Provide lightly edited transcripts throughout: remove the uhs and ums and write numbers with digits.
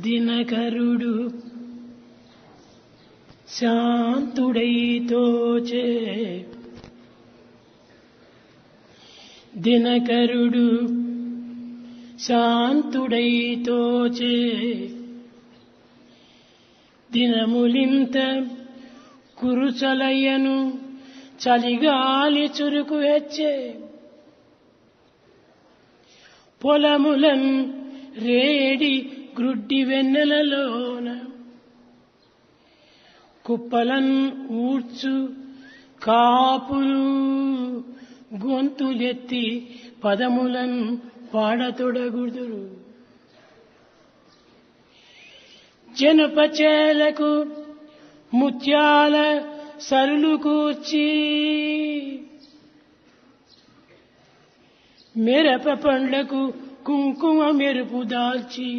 దినకరుడు శాంతుడై తోచే, దినకరుడు శాంతుడై తోచే, దినములింత కురుచలయ్యను చలిగాలి చురుకు హెచ్చే, పొలములన్ రేడి గ్రుడ్డి వెన్నెలలోన కుప్పలన్ ఊడ్చు కాపులు గొంతులెత్తి పదములన్ పాడతొడగుదురు. జనపచేలకు ముత్యాల సరులు కూర్చి, మిరప పండ్లకు కుంకుమ మెరుపు దాల్చి,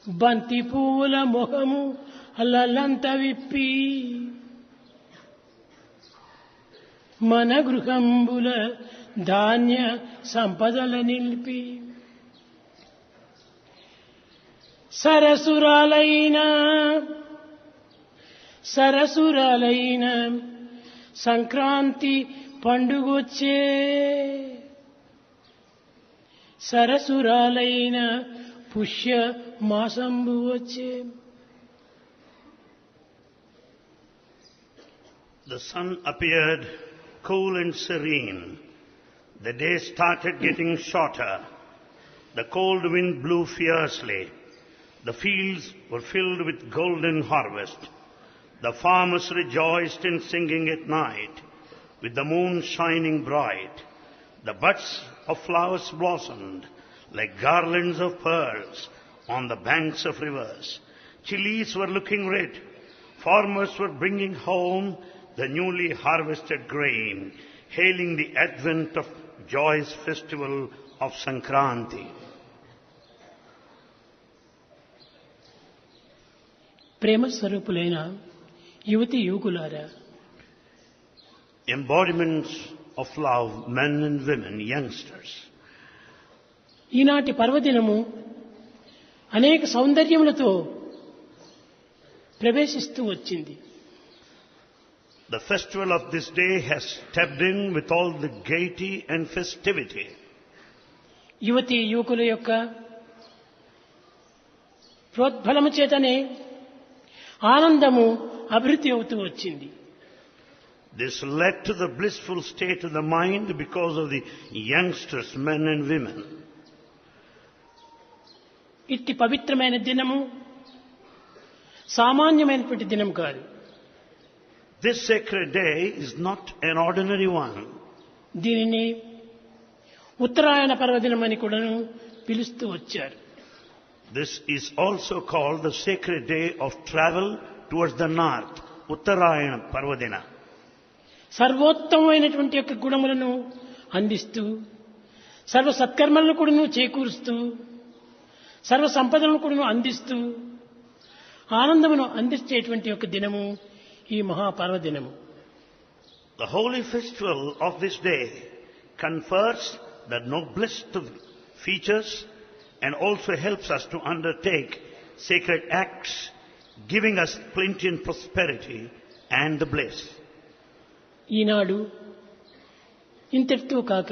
బంతి పూల మొహము అల్లలంత విప్పి, మన గృహంబుల ధాన్య సంపదల నిలిపి, సరసురాలైన సంక్రాంతి పండుగొచ్చే, సరసురాలైన పుష్య మాసంబు వచ్చే. The sun appeared cool and serene. The day started getting shorter. The cold wind blew fiercely. The fields were filled with golden harvest. The farmers rejoiced in singing at night, with the moon shining bright. The buds of flowers blossomed like garlands of pearls on the banks of rivers. Chilies were looking red. Farmers were bringing home the newly harvested grain, hailing the advent of joyous festival of Sankranti. ప్రేమ స్వరూపులైన యువతి యువకులారా, Embodiments of love, men and women, youngsters. ఈనాటి పర్వదినము అనేక సౌందర్యములతో ప్రవేశిస్తూ వచ్చింది. The festival of this day has stepped in with all the gaiety and festivity. యువతి యువకుల యొక్క ప్రోద్బలము చేతనే ఆనందము అభివృద్ధి అవుతూ వచ్చింది. This led to the blissful state of the mind because of the youngsters, men and women. ఇట్టి పవిత్రమైన దినము సామాన్యమైనటువంటి దినం కాదు. This sacred day is not an ordinary one. దీనిని ఉత్తరాయణ పర్వదినం అని కూడాను పిలుస్తూ వచ్చారు. This is also called the sacred day of travel towards the north, Uttarayana Parvadina. సర్వోత్తమైనటువంటి యొక్క గుణములను అందిస్తూ, సర్వ సత్కర్మలను కూడాను చేకూరుస్తూ, సర్వ సంపదలను కూడాను అందిస్తూ, ఆనందమును అందించేటువంటి యొక్క దినము ఈ మహాపర్వదినము. The holy festival of this day confers the noblest of features and also helps us to undertake sacred acts, giving us plenty and prosperity and the bliss. ఈనాడు ఇంతటితో కాక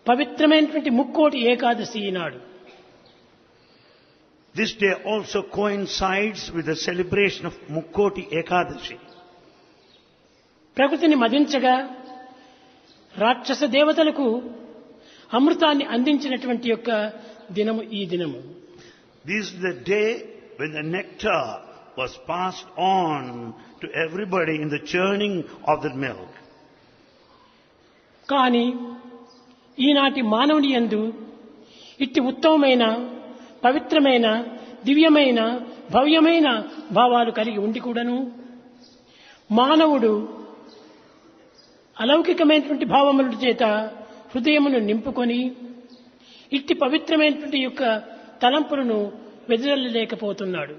పవిత్రమైనటువంటి ముక్కోటి ఏకాదశి ఈనాడు. This day also coincides with the celebration of Mukkoti Ekadashi. ప్రకృతిని మదించగా రాక్షస దేవతలకు అమృతాన్ని అందించినటువంటి యొక్క దినము ఈ దినము. This is the day when the nectar was passed on to everybody in the churning of the milk. కానీ ఈనాటి మానవుని యందు ఇట్టి ఉత్తమమైన, పవిత్రమైన, దివ్యమైన, భవ్యమైన భావాలు కలిగి ఉండి కూడాను మానవుడు అలౌకికమైనటువంటి భావముల చేత హృదయమును నింపుకొని ఇట్టి పవిత్రమైనటువంటి యొక్క తలంపులను వెదజల్లలేకపోతున్నాడు.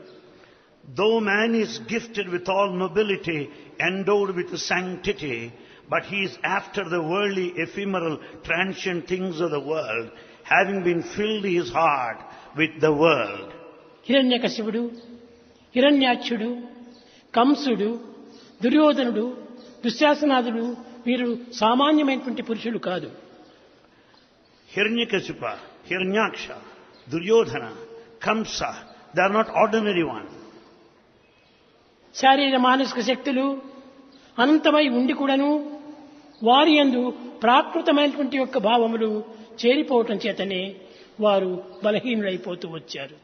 Though man is gifted with all nobility, endowed with sanctity, but he is after the worldly, ephemeral, transient things of the world, having been filled his heart with the world. హిరణ్యకశిపుడు, హిరణ్యాక్షుడు, కంసుడు, దుర్యోధనుడు, దుశ్శాసనాదులు వీరు సామాన్యమైనటువంటి పురుషులు కాదు. Hiranyakasipa, Hiranyaksha, Duryodhana, Kamsa, they are not ordinary ones. శారీర మానసిక శక్తులు అనంతమై ఉండి కూడాను వారి యందు ప్రాకృతమైనటువంటి యొక్క భావములు చేరిపోవటం చేతనే వారు బలహీనులైపోతూ వచ్చారు.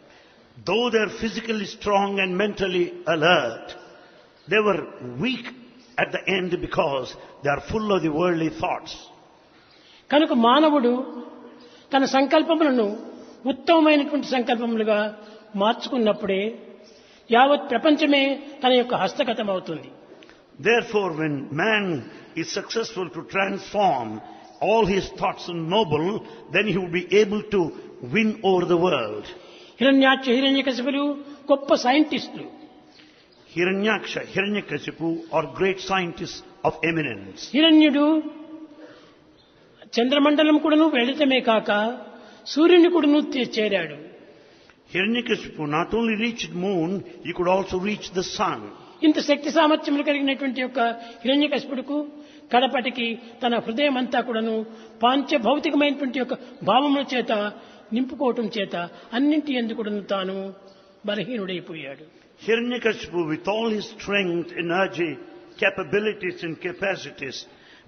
Though they are physically strong and mentally alert, they were weak at the end because they are full of the worldly thoughts. కనుక మానవుడు తన సంకల్పములను ఉత్తమమైనటువంటి సంకల్పములుగా మార్చుకున్నప్పుడే యావత్ ప్రపంచమే తన యొక్క హస్తగతం అవుతుంది. Therefore, when man is successful to transform all his thoughts in noble, then he will be able to win over the world. Hiranyaksha హిరణ్యకశిపులు గొప్ప సైంటిస్టులు. Hiranyaksha, Hiranyakasipu are great scientists of eminence. హిరణ్యుడు చంద్రమండలం కూడాను వెళ్ళటమే కాక సూర్యుని కూడాను చేరాడు. Hiranyakasipu not only reached moon, he could also reach the sun. ఇంత శక్తి సామర్థ్యములు కలిగినటువంటి యొక్క హిరణ్యకశిపుడుకు కడపటికి తన హృదయం అంతా కూడాను పాంచభౌతికమైనటువంటి యొక్క భావముల చేత నింపుకోవటం చేత అన్నింటి యందు కూడాను తాను బలహీనుడైపోయాడు. Hiranyakasipu, with all his strength, energy, capabilities and capacities,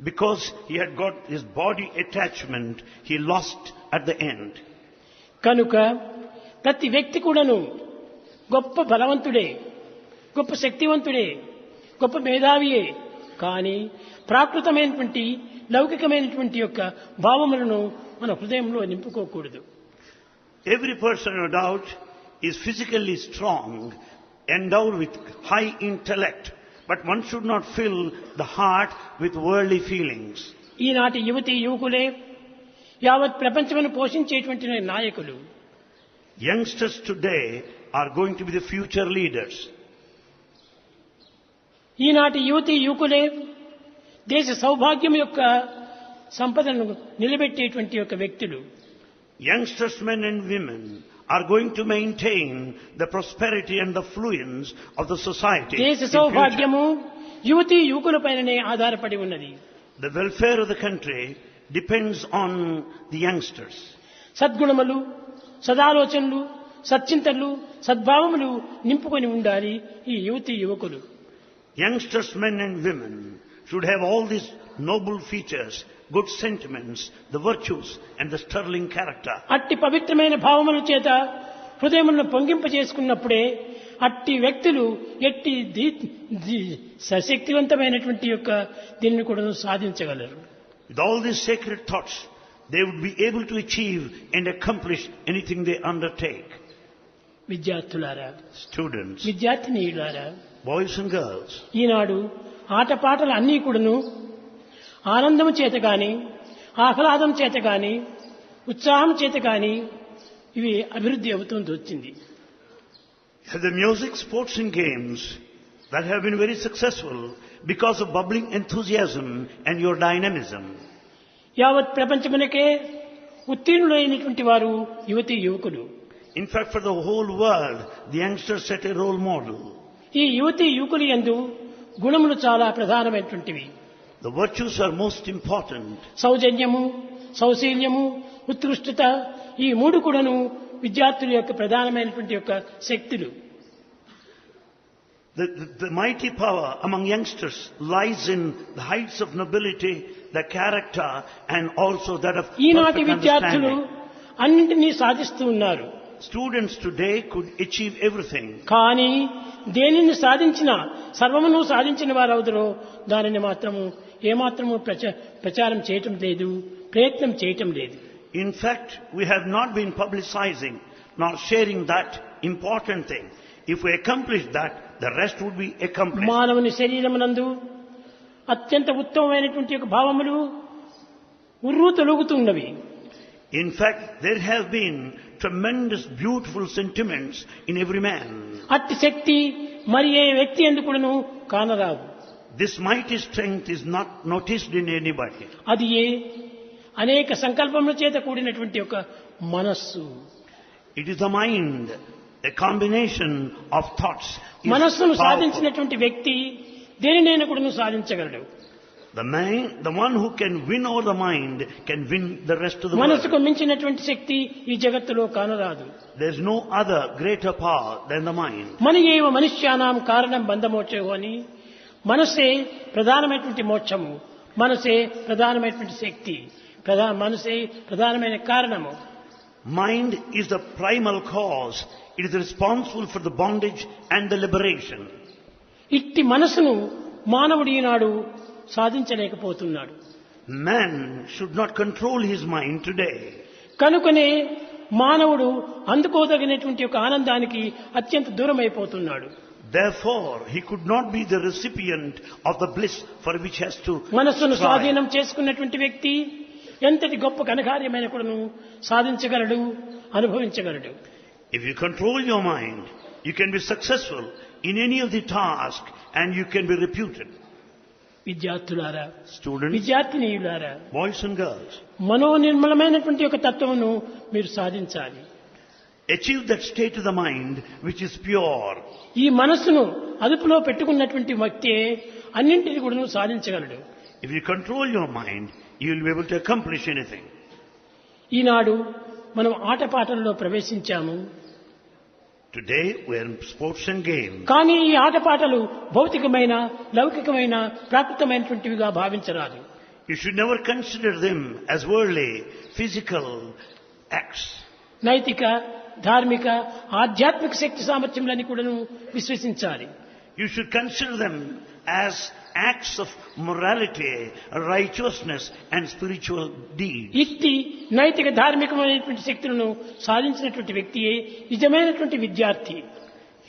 because he had got his body attachment, he lost at the end. కనుక ప్రతి వ్యక్తి కూడాను గొప్ప బలవంతుడే, గొప్ప శక్తివంతుడే, గొప్ప మేధావియే. కానీ ప్రాకృతమైనటువంటి లౌకికమైనటువంటి యొక్క భావములను మన హృదయంలో నింపుకోకూడదు. Every person, no doubt, is physically strong, endowed with high intellect, but one should not fill the heart with worldly feelings. ఈనాటి యువతి యువకులే యావత్ ప్రపంచమును పోషించేటువంటి నాయకులు. Youngsters today are going to be the future leaders. ఈనాటి యువతి యువకులే దేశ సౌభాగ్యం యొక్క సంపదను నిలబెట్టేటువంటి యొక్క వ్యక్తులు. Youngsters, men and women, are going to maintain the prosperity and the fluence of the society. దేశ in future. సౌభాగ్యము యువతి యువకులపైననే ఆధారపడి ఉన్నది. The welfare of the country depends on the youngsters. సద్గుణములు, సదాలోచనలు, సచ్చింతలు, సద్భావములు నింపుకొని ఉండాలి ఈ యువతి యువకులు. Youngsters, men and women, should have all these noble features, good sentiments, the virtues and the sterling character. అట్టి పవిత్రమైన భావముల చేత హృదయములను పొంగింపజేసుకున్నప్పుడే అట్టి వ్యక్తులు ఎట్టి సశక్తివంతమైనటువంటి యొక్క దీనిని కూడా సాధించగలరు. With all these sacred thoughts, they would be able to achieve and accomplish anything they undertake. విద్యార్థులారా, Students, విద్యార్థినీయులారా, boys and girls, ఈనాడు ఆటపాటలు అన్నీ కూడాను ఆనందం చేత గాని, ఆహ్లాదం చేత గాని, ఉత్సాహం చేత గాని ఇవి అభివృద్ధి అవుతుంది వచ్చింది. the music, sports and games that have been very successful because of bubbling enthusiasm and your dynamism. యావత్ ప్రపంచమునకే ఉత్తీర్ణులైనటువంటి వారు యువతి యువకులు. In fact, for the whole world, the youngsters set a role model. ఈ యువతి యువకులు యందు గుణములు చాలా ప్రధానమైనటువంటివి. The virtues are most important. సౌజన్యము, సౌశీల్యము, ఉత్కృష్టత ఈ మూడు కూడాను విద్యార్థుల యొక్క ప్రధానమైనటువంటి యొక్క శక్తులు. The mighty power among youngsters lies in the heights of nobility, the character and also that of ఈనాటి perfect విద్యార్థులు understanding. అన్నింటినీ సాధిస్తూ ఉన్నారు. Students today could achieve everything. కానీ దేనిని సాధించినా సర్వమును సాధించిన వారవుదరో దానిని మాత్రము ఏమాత్రము ప్రచారం చేయటం లేదు, ప్రయత్నం చేయటం లేదు. In fact, we have not been publicizing nor sharing that important thing. If we accomplish that, the rest would be accomplished. మానవుని శరీరమునందు అత్యంత ఉత్తమమైనటువంటి యొక్క భావములు ఉర్రూ తొలుగుతున్నవి. In fact, there have been tremendous beautiful sentiments in every man. అట్టి శక్తి మరి ఏ వ్యక్తి ఎందుకును కానరాదు. This mighty strength is not noticed in anybody. అది అనేక సంకల్పముల చేత కూడినటువంటి ఒక మనస్సు. It is the mind, a combination of thoughts. is మనస్సును powerful. సాధించినటువంటి వ్యక్తి దేనినైనా కూడా సాధించగలడు. The one who can win over the mind can win the rest of the మనస్సుకు world. మించినటువంటి శక్తి ఈ జగత్తులో కానరాదు. There is no other greater power than the mind. మన ఏవ మనుష్యానాం కారణం బంధమోక్షో అని మనసే ప్రధానమైనటువంటి మోక్షము, మనసే ప్రధానమైనటువంటి శక్తి, మనసే ప్రధానమైన కారణము. Mind is the primal cause. It is responsible for the bondage and the liberation. ఇట్టి మనసును మానవుడు ఈనాడు సాధించలేకపోతున్నాడు. Man should not control his mind today. కనుకనే మానవుడు అందుకోదగినటువంటి ఒక ఆనందానికి అత్యంత దూరం అయిపోతున్నాడు. Therefore, he could not be the recipient of the bliss for which he has to మనస్సును strive. స్వాధీనం చేసుకున్నటువంటి వ్యక్తి ఎంతటి గొప్ప ఘనకార్యమైన కూడాను సాధించగలడు, అనుభవించగలడు. If you control your mind, you can be successful in any of the tasks and you can be reputed. విద్యార్థులారా, Students, విద్యార్థినీయులారా, boys and girls, మనోనిర్మలమైనటువంటి ఒక తత్వమును మీరు సాధించాలి. achieve that state of the mind which is pure. ఈ మనస్సును అదుపులో పెట్టుకున్నటువంటి వ్యక్తే అన్నింటినీ కూడా సాధించగలడు. If you control your mind, you will be able to accomplish anything. ఈనాడు మనం ఆటపాటల్లో ప్రవేశించాము. Today we are in sports and games. కానీ ఈ ఆటపాటలు భౌతికమైన, లౌకికమైన, ప్రాకృతమైనటువంటివిగా భావించరాదు. You should never consider them as worldly, physical acts. నైతిక, ధార్మిక, ఆధ్యాత్మిక శక్తి సామర్థ్యములని కూడాను విశ్వసించాలి. You should consider them as acts of morality, righteousness and spiritual deeds. ఇట్టి నైతిక, ధార్మికమైనటువంటి శక్తులను సాధించినటువంటి వ్యక్తియే నిజమైనటువంటి విద్యార్థి.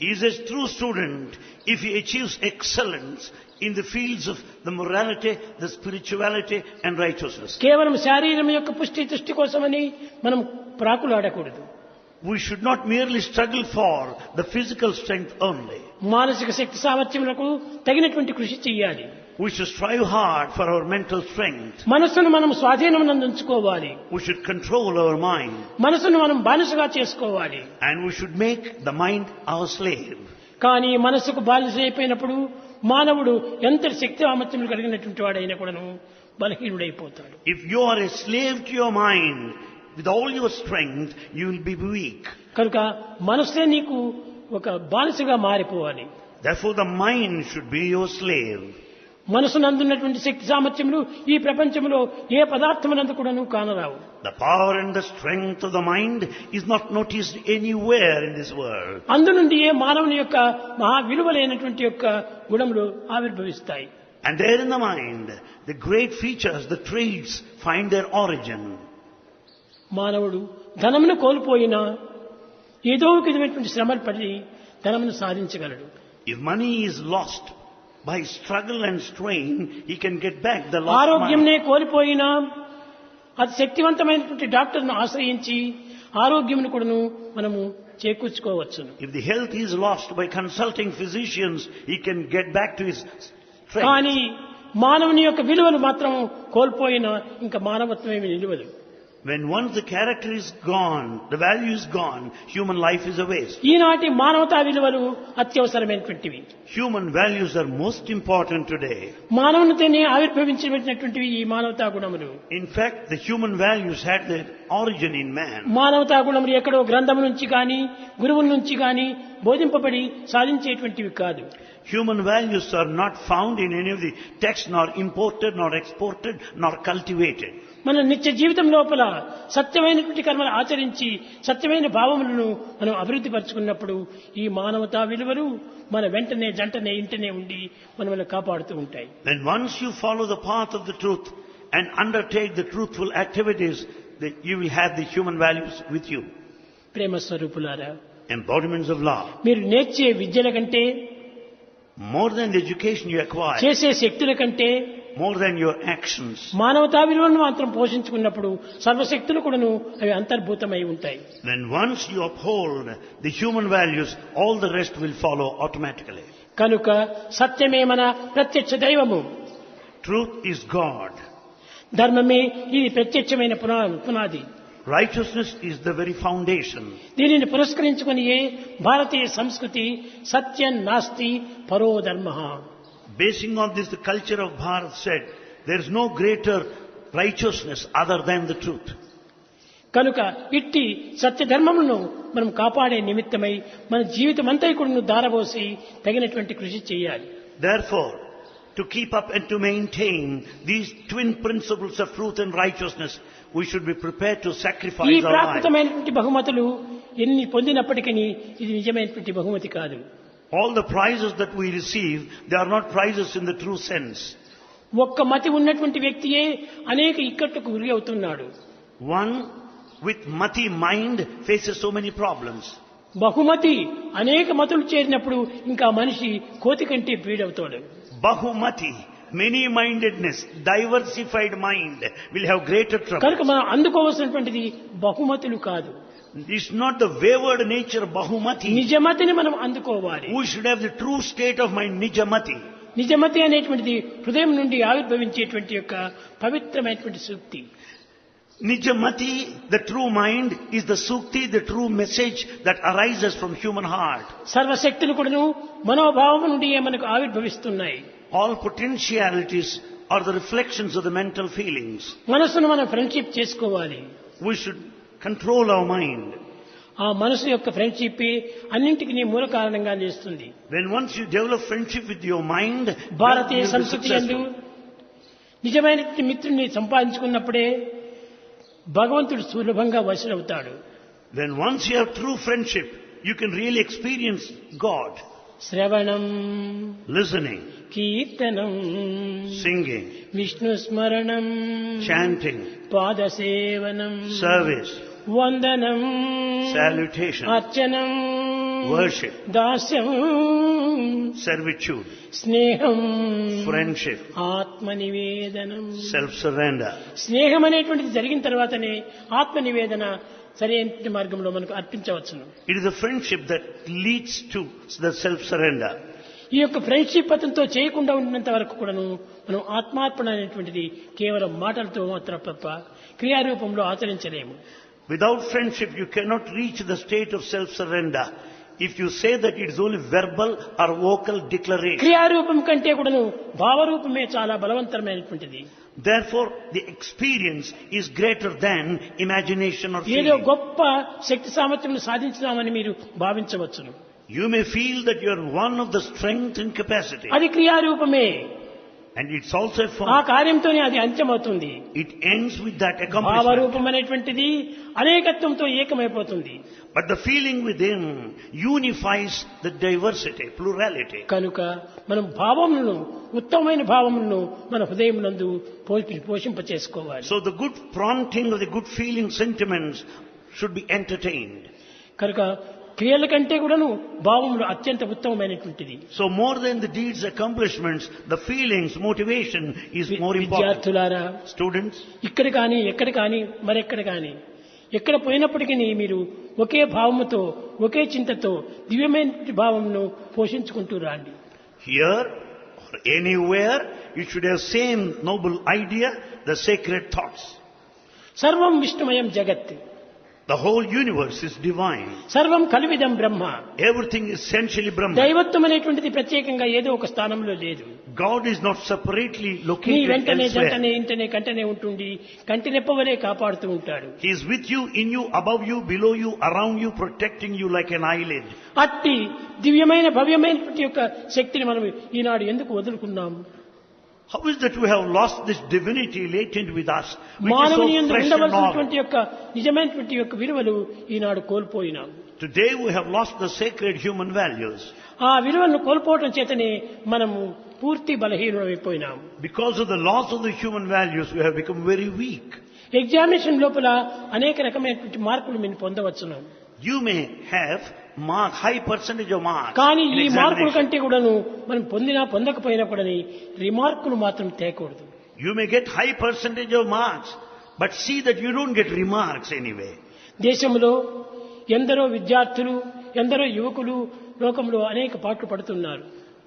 He is a true student if he achieves excellence in the fields of the morality, the spirituality and righteousness. కేవలం శారీరం యొక్క పుష్టి తుష్టి కోసమని మనం ప్రాకులాడకూడదు. We should not merely struggle for the physical strength only. మానసిక శక్తి సామర్థ్యములకు తగినటువంటి కృషి చేయాలి. We should strive hard for our mental strength. మనస్సును మనం స్వాధీనమునందు ఉంచుకోవాలి. We should control our mind. మనసును మనం బానిసగా చేసుకోవాలి. And we should make the mind our slave. కానీ మనసుకు బానిస అయిపోయినప్పుడు మానవుడు ఎంత శక్తి సామర్థ్యములు కలిగినటువంటి వాడైనా కూడాను బలహీనుడైపోతాడు. If you are a slave to your mind, with all your strength, you will be weak. కనుక మనసే నీకు ఒక బానిసగా మారిపోవాలి. Therefore, the mind should be your slave. మనసునందున్నటువంటి శక్తి సామర్థ్యములు ఈ ప్రపంచంలో ఏ పదార్థమునందు కూడాను కానరావు. The power and the strength of the mind is not noticed anywhere in this world. అందు నుండి ఏ మానవుని యొక్క మహా విలువలైనటువంటి యొక్క గుణములు ఆవిర్భవిస్తాయి. And there in the mind, the great features, the traits find their origin. మానవుడు ధనమును కోల్పోయినా ఏదో ఒక విధమైనటువంటి శ్రమలు పడి ధనమును సాధించగలడు. If money is lost by struggle and strain, he can get back the lost money. ఆరోగ్యంనే కోల్పోయినా అది శక్తివంతమైనటువంటి డాక్టర్ను ఆశ్రయించి ఆరోగ్యమును కూడాను మనము చేకూర్చుకోవచ్చు. If the health is lost by consulting physicians, he can get back to his strength. కానీ మానవుని యొక్క విలువను మాత్రం కోల్పోయినా ఇంకా మానవత్వం ఏమి నిలవదు. When once the character is gone, the value is gone, human life is a waste. ఈనాటి మానవతా విలువలు అత్యవసరమైనటువంటివి. Human values are most important today. మానవునితోనే ఆవిర్భవించినటువంటివి ఈ మానవతా గుణములు. In fact, the human values had their origin in man. మానవతా గుణములు ఎక్కడో గ్రంథం నుంచి కానీ గురువుల నుంచి కానీ బోధింపబడి సాధించేటువంటివి కాదు. Human values are not found in any of the texts, nor imported, nor exported, nor cultivated. మన నిత్య జీవితం లోపల సత్యమైనటువంటి కర్మలు ఆచరించి సత్యమైన భావములను మనం అభివృద్ధి పరుచుకున్నప్పుడు ఈ మానవతా విలువలు మన వెంటనే జంటనే ఇంటనే ఉండి మనల్ని కాపాడుతూ ఉంటాయి. When once you follow the path of the truth and undertake the truthful activities, that you will have the human values with you. ప్రేమ స్వరూపులారా, Embodiments of love. మీరు నేర్చే విద్యల కంటే, More than the education you acquire, చేసే శక్తుల కంటే more than your actions. మానవతా విలువలను మాత్రం పోషించుకున్నప్పుడు సర్వశక్తులు కూడాను అవి అంతర్భూతమై ఉంటాయి. Then once you uphold the human values, all the rest will follow automatically. కనుక సత్యమే మన ప్రత్యక్ష దైవము, Truth is God. ధర్మమే ఇది ప్రత్యక్షమైన పునాది. Righteousness is the very foundation. దీనిని పురస్కరించుకుని భారతీయ సంస్కృతి సత్యం నాస్తి పరో ధర్మః. Basing on this, the culture of Bharat said, there is no greater righteousness other than the truth. కనుక ఇట్టి సత్య ధర్మములను మనం కాపాడే నిమిత్తమై మన జీవితం అంతా కూడా దారబోసి తగినటువంటి కృషి చేయాలి. Therefore, to keep up and to maintain these twin principles of truth and righteousness, we should be prepared to ఈ sacrifice our lives. ప్రాకృతమైనటువంటి బహుమతులు ఎన్ని పొందినప్పటికీ ఇది నిజమైనటువంటి బహుమతి కాదు. All the prizes that we receive, they are not prizes in the true sense. ఒక్క మతి ఉన్నటువంటి వ్యక్తియే అనేక ఇక్కట్టుకు గురి అవుతున్నాడు. One with mati mind faces so many problems. బహుమతి అనేక మతులు చేరినప్పుడు ఇంకా మనిషి కోతి కంటే పీడవుతాడు. Bahumati, many-mindedness, diversified mind will have greater trouble. కనుక మనం అందుకోవాల్సినటువంటిది బహుమతులు కాదు, It's not the wayward nature of Bahumati. నిజమతిని మనం అందుకోవాలి. We should have the true state of mind, Nijamati. నిజమతి అనేటువంటిది హృదయం నుండి ఆవిర్భవించేటువంటి యొక్క పవిత్రమైనటువంటి సూక్తి. Nijamati, the true mind, is the sukti, the true message that arises from human heart. సర్వశక్తులు కూడాను మనోభావం నుండి మనకు ఆవిర్భవిస్తున్నాయి. All potentialities are the reflections of the mental feelings. మనసును మనం ఫ్రెండ్షిప్ చేసుకోవాలి. We should control our mind. ఆ మనసు యొక్క ఫ్రెండ్షిప్ అన్నింటికి మూల కారణంగా చేస్తుంది. When once you develop friendship with your mind, Bharatiya you will be సంస్కృతి యందు successful. నిజమైన మిత్రుని సంపాదించుకున్నప్పుడే భగవంతుడు సులభంగా వశులవుతాడు. When once you have true friendship, you can really experience God. శ్రవణం, Listening, కీర్తనం, singing, విష్ణు స్మరణం, chanting, పాదసేవనం, service, వందనం, salutation, అర్చనం, worship, దాస్యం, servitude, స్నేహం, friendship, ఆత్మ నివేదనం. self-surrender. స్నేహం అనేటువంటిది జరిగిన తర్వాతనే ఆత్మ నివేదన సరైన మార్గంలో మనకు అర్పించవచ్చును. It is a friendship that leads to the self-surrender. ఈ యొక్క ఫ్రెండ్షిప్ అతనితో చేయకుండా ఉండినంత వరకు కూడాను మనం ఆత్మార్పణ అనేటువంటిది కేవలం మాటలతో మాత్రం తప్ప క్రియారూపంలో ఆచరించలేము. Without friendship, you cannot reach the state of self-surrender. If you say that it is only verbal or vocal declaration. క్రియారూపం కంటే కూడాను భావరూపమే చాలా బలవంతమైనటువంటిది. Therefore, the experience is greater than imagination or ఏదో feeling. గొప్ప శక్తి సామర్థ్యం సాధించినామని మీరు భావించవచ్చును. You may feel that you are one of the strength and capacity. అది క్రియారూపమే. And it's also a ఆ form. కార్యంతోనే అది అంత్యమవుతుంది. It ends with that accomplishment. భావరూపం అనేటువంటిది అనేకత్వంతో ఏకమైపోతుంది. But the feeling within unifies the diversity, plurality. కనుక మనం భావములను, ఉత్తమమైన భావములను మన హృదయమునందు పోషింపచేసుకోవాలి. So the good prompting of the good feeling sentiments should be entertained. కనుక క్రియల కంటే కూడాను భావములు అత్యంత ఉత్తమమైనటువంటిది. So more than the deeds, accomplishments, the feelings, motivation is more important. విద్యార్థులారా, Students, ఇక్కడ కానీ ఎక్కడ కానీ మరెక్కడ కానీ ఎక్కడ పోయినప్పటికీ మీరు ఒకే భావముతో ఒకే చింతతో దివ్యమైన భావమును పోషించుకుంటూ రండి. here or anywhere, you should have same noble idea, the sacred thoughts. సర్వం విష్ణుమయం జగత్, The whole universe is divine. సర్వం కలివిదం బ్రహ్మ. Everything is essentially Brahman. దైవత్వం అనేటువంటిది ప్రత్యేకంగా ఏదో ఒక స్థానంలో లేదు. God is not separately నీ located వెంటనే elsewhere. జంటనే ఇంటనే కంటనే ఉంటుండి కంటి రెప్పవలే కాపాడుతూ ఉంటాడు. He is with you, in you, above you, below you, around you, protecting you like an eyelid. అట్టి దివ్యమైన భవ్యమైనటువంటి యొక్క శక్తిని మనం ఈనాడు ఎందుకు వదులుకున్నాం? How is that we have lost this divinity latent with us, which is మానవుని so యందు fresh and ఉండవలసినటువంటి novel? యొక్క నిజమైనటువంటి యొక్క విలువలు ఈనాడు కోల్పోయినాం. Today we have lost the sacred human values. ఆ విలువలను కోల్పోవటం చేతనే మనము పూర్తి బలహీనమైపోయినాం. Because of the loss of the human values, we have become very weak. Examination లోపల అనేక రకమైనటువంటి మార్కులు మీరు పొందవచ్చును. You may have high percentage of marks కానీ in ఈ మార్కుల examination. కంటే కూడాను మనం పొందినా పొందకపోయినా కూడా రిమార్కులు మాత్రం తేకూడదు. You may get high percentage of marks, but see that you don't get remarks anyway. దేశంలో ఎందరో విద్యార్థులు ఎందరో యువకులు లోకంలో అనేక పాటలు పడుతున్నారు.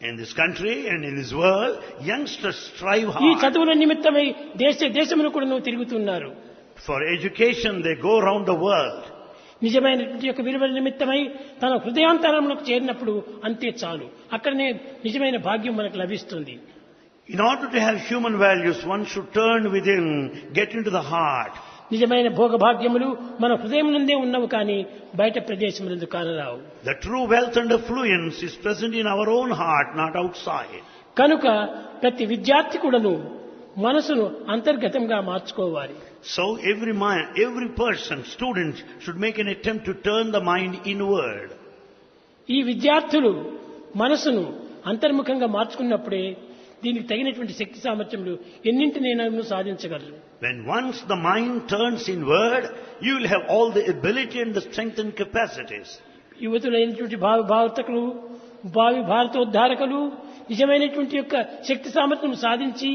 In this country and in this world, youngsters strive ఈ hard. చదువుల నిమిత్తమై దేశమును కూడా తిరుగుతున్నారు. For education, they go around the world. నిజమైనటువంటి యొక్క విలువల నిమిత్తమై తన హృదయాంతరంలోకి చేరినప్పుడు అంతే చాలు, అక్కడనే నిజమైన భాగ్యం మనకు లభిస్తుంది. In order to have human values, one should turn within, get into the heart. నిజమైన భోగభాగ్యములు మన హృదయం నుండే ఉన్నవి కానీ బయట ప్రదేశములందు కానరావు. The true wealth and affluence is present in our own heart, not outside. కనుక ప్రతి విద్యార్థి కూడాను మనసును అంతర్గతంగా మార్చుకోవాలి. So every person, student, should make an attempt to turn the mind inward. ఈ విద్యార్థులు మనసును అంతర్ముఖంగా మార్చుకున్నప్పుడే దీనికి తగినటువంటి శక్తి సామర్థ్యములు ఎన్నింటినైనా సాధించగలరు. When once the mind turns inward, you will have all the ability and the strength and capacities. యువతులైనటువంటి భారతకులు భావి భారతోద్ధారకులు నిజమైనటువంటి యొక్క శక్తి సామర్థ్యం సాధించి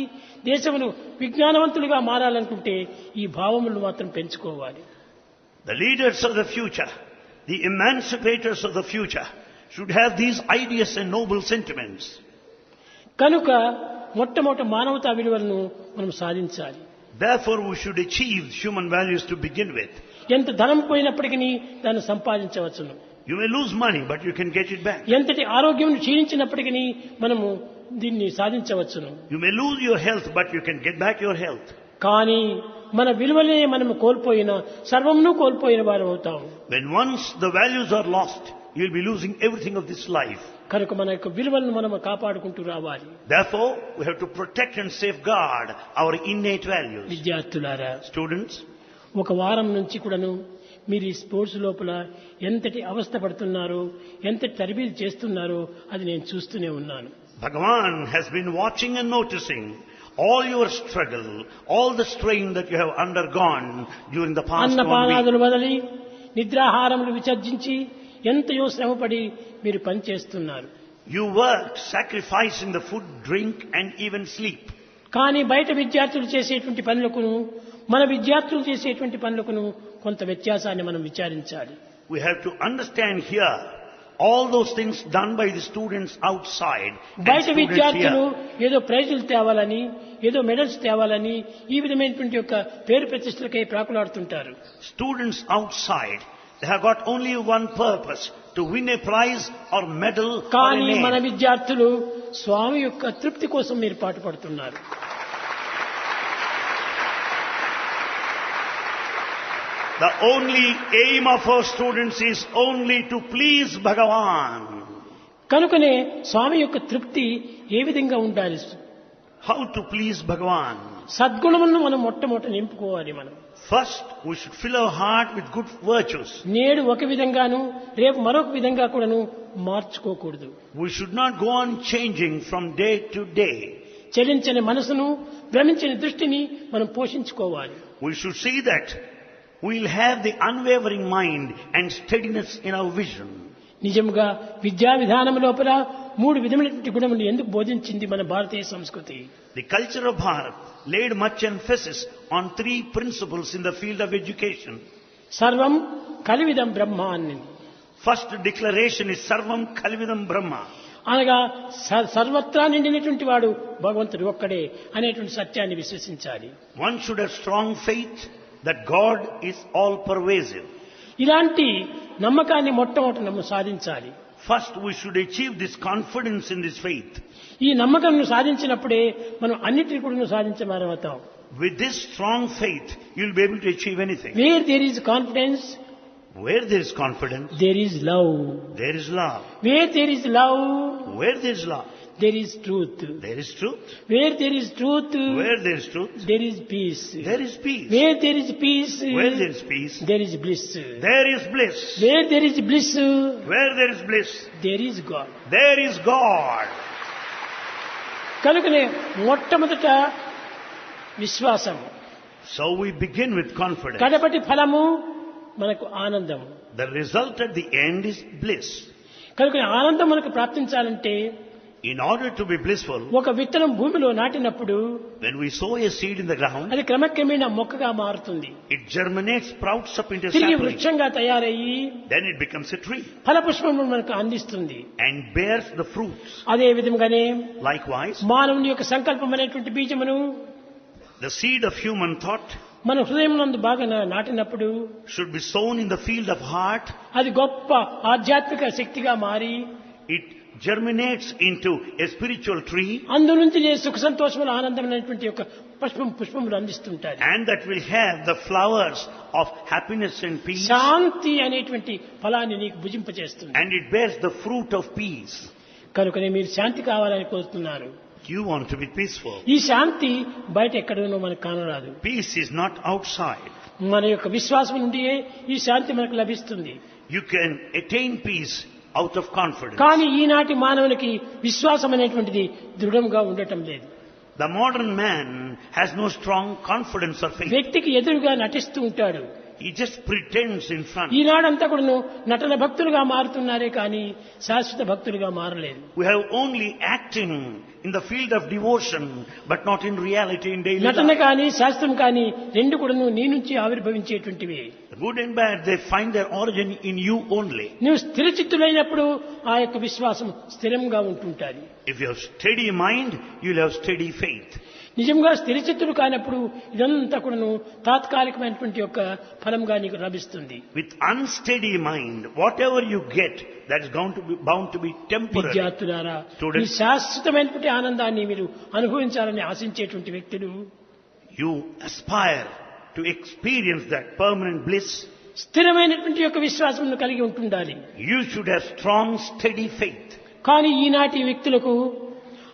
దేశమును విజ్ఞానవంతులుగా మారాలనుకుంటే ఈ భావములను మాత్రం పెంచుకోవాలి. The leaders of the future, the emancipators of the future, should have these ideas and noble sentiments. కనుక మొట్టమొదటి మానవతా విలువలను మనం సాధించాలి. Therefore, we should achieve human values to begin with. ఎంత ధనం పోయినప్పటికీ దాన్ని సంపాదించవచ్చును. You may lose money, but you can get it back. ఎంతటి ఆరోగ్యం క్షీణించినప్పటికీ మనము దీన్ని సాధించవచ్చును. You may lose your health, but you can get back your health. కానీ మన విలువలనే మనము కోల్పోయిన సర్వమును కోల్పోయిన వారు అవుతాము. When once the values are lost, you will be losing everything of this life. కనుక మన యొక్క విలువలను మనము కాపాడుకుంటూ రావాలి. Therefore, we have to protect and safeguard our innate values. విద్యార్థులారా, Students, ఒక వారం నుంచి కూడాను మీరు ఈ స్పోర్ట్స్ లోపల ఎంతటి అవస్థ పడుతున్నారో, ఎంతటి తరబీదు చేస్తున్నారో అది నేను చూస్తూనే ఉన్నాను. Bhagavan has been watching and noticing all your struggle, all the strain that you have undergone during the past 1 week. అన్నపానాదులు వదిలి నిద్రాహారములు విసర్జించి ఎంతయో శ్రమపడి మీరు పనిచేస్తున్నారు. You worked, sacrificing the food, drink and even sleep. కానీ బయట విద్యార్థులు చేసేటువంటి పనులకును మన విద్యార్థులు చేసేటువంటి పనులకును కొంత వ్యత్యాసాన్ని మనం విచారించాలి. We have to understand here all those things done by the students outside and బయట students విద్యార్థులు here. ఏదో ప్రైజులు తేవాలని, ఏదో మెడల్స్ తేవాలని ఈ విధమైనటువంటి యొక్క పేరు ప్రతిష్టలకై ప్రాకులాడుతుంటారు. Students outside, they have got only one purpose, to win a prize or medal or a కానీ మన name. విద్యార్థులు స్వామి యొక్క తృప్తి కోసం మీరు పాటుపడుతున్నారు. The only aim of our students is only to please Bhagavan. కనుకనే స్వామి యొక్క తృప్తి ఏ విధంగా ఉండాలి? How to please Bhagavan? సద్గుణములను మనం మొట్టమొదట నింపుకోవాలి. మనం First, we should fill our heart with good virtues. నేడు ఒక విధంగాను రేపు మరొక విధంగా కూడాను మార్చుకోకూడదు. We should not go on changing from day to day. చలించని మనసును, భ్రమించని దృష్టిని మనం పోషించుకోవాలి. We should see that we'll have the unwavering mind and steadiness in our vision. నిజంగా విద్యా విధానం లోపల 3 విధమైనటువంటి గుణములు ఎందుకు బోధించింది మన భారతీయ సంస్కృతి? The culture of Bharat laid much emphasis on 3 principles in the field of education. సర్వం కలివిదం బ్రహ్మ అని. First declaration is Sarvam Kalvidam Brahma. అనగా సర్వత్రా నిండినటువంటి వాడు భగవంతుడు ఒక్కడే అనేటువంటి సత్యాన్ని విశ్వసించాలి. One should have strong faith that God is all pervasive. ఇలాంటి నమ్మకాన్ని మొట్టమొదట మనం సాధించాలి. First, we should achieve this confidence in this faith. ఈ నమ్మకం సాధించినప్పుడే మనం అన్నిటిని కూడా సాధించమవుతాం. With this strong faith, you'll be able to achieve anything. Where there is confidence, Where there is confidence, there is love. there is love. Where there is love, Where there is love, there is truth. there is truth. Where there is truth, Where there is truth, there is peace. there is peace. Where there is peace, Where there is peace, there is bliss. there is bliss. Where there is bliss, Where there is bliss, there is God. there is God. కనుకనే మొట్టమొదట విశ్వాసం, So we begin with confidence. కడపటి ఫలము మనకు ఆనందం. The result at the end is bliss. కనుక ఆనందం మనకు ప్రాప్తించాలంటే In order to be blissful, ఒక విత్తనం భూమిలో నాటినప్పుడు when we sow a seed in the ground, అది క్రమక్రమేణా మొక్కగా మారుతుంది. it germinates, sprouts up into తిరిగి sapling. వృక్షంగా తయారయ్యి Then it becomes a tree ఫలపుష్పములు మనకు అందిస్తుంది. and bears the fruits. అదే విధంగానే Likewise, మానవుని యొక్క సంకల్పం అనేటువంటి బీజమును the seed of human thought మన హృదయం నందు బాగా నాటినప్పుడు should be sown in the field of heart. అది గొప్ప ఆధ్యాత్మిక శక్తిగా మారి It germinates into a spiritual tree, అందు నుంచి సుఖ సంతోషముల ఆనందం అనేటువంటి యొక్క పుష్పములు అందిస్తుంటారు. and that will have the flowers of happiness and peace, శాంతి అనేటువంటి ఫలాన్ని నీకు భుజింపచేస్తుంది. and it bears the fruit of peace. కనుకనే మీరు శాంతి కావాలని కోరుతున్నారు. You want to be peaceful. ఈ శాంతి బయట ఎక్కడనో మనకు కానరాదు. Peace is not outside. మన యొక్క విశ్వాసం నుండియే ఈ శాంతి మనకు లభిస్తుంది. You can attain peace out of confidence. కానీ ఈనాటి మానవునికి విశ్వాసం అనేటువంటిది దృఢంగా ఉండటం లేదు. The modern man has no strong confidence or faith. వ్యక్తికి ఎదురుగా నటిస్తూ ఉంటాడు. He just pretends in front. ఈనాడంతా కూడాను నటన భక్తులుగా మారుతున్నారే కానీ శాశ్వత భక్తులుగా మారలేదు. We have only acting in the field of devotion, but not in reality in daily నటన life. కానీ శాస్త్రం కానీ రెండు కూడాను నీ నుంచి ఆవిర్భవించేటువంటివి. The good and bad, they find their origin in you only. నువ్వు స్థిరచిత్తులైనప్పుడు ఆ యొక్క విశ్వాసం స్థిరంగా ఉంటుంటాది. If you have steady mind, you'll have steady faith. నిజంగా స్థిరచిత్తులు కానప్పుడు ఇదంతా కూడాను తాత్కాలికమైనటువంటి యొక్క ఫలంగా నీకు లభిస్తుంది. With unsteady mind, whatever you get, that is bound to be temporary. విద్యార్థులారా, ఈ Students, శాశ్వతమైనటువంటి ఆనందాన్ని మీరు అనుభవించాలని ఆశించేటువంటి వ్యక్తులు you aspire to experience that permanent bliss. స్థిరమైనటువంటి యొక్క విశ్వాసం కలిగి ఉంటుండాలి. You should have strong, steady faith. కానీ ఈనాటి వ్యక్తులకు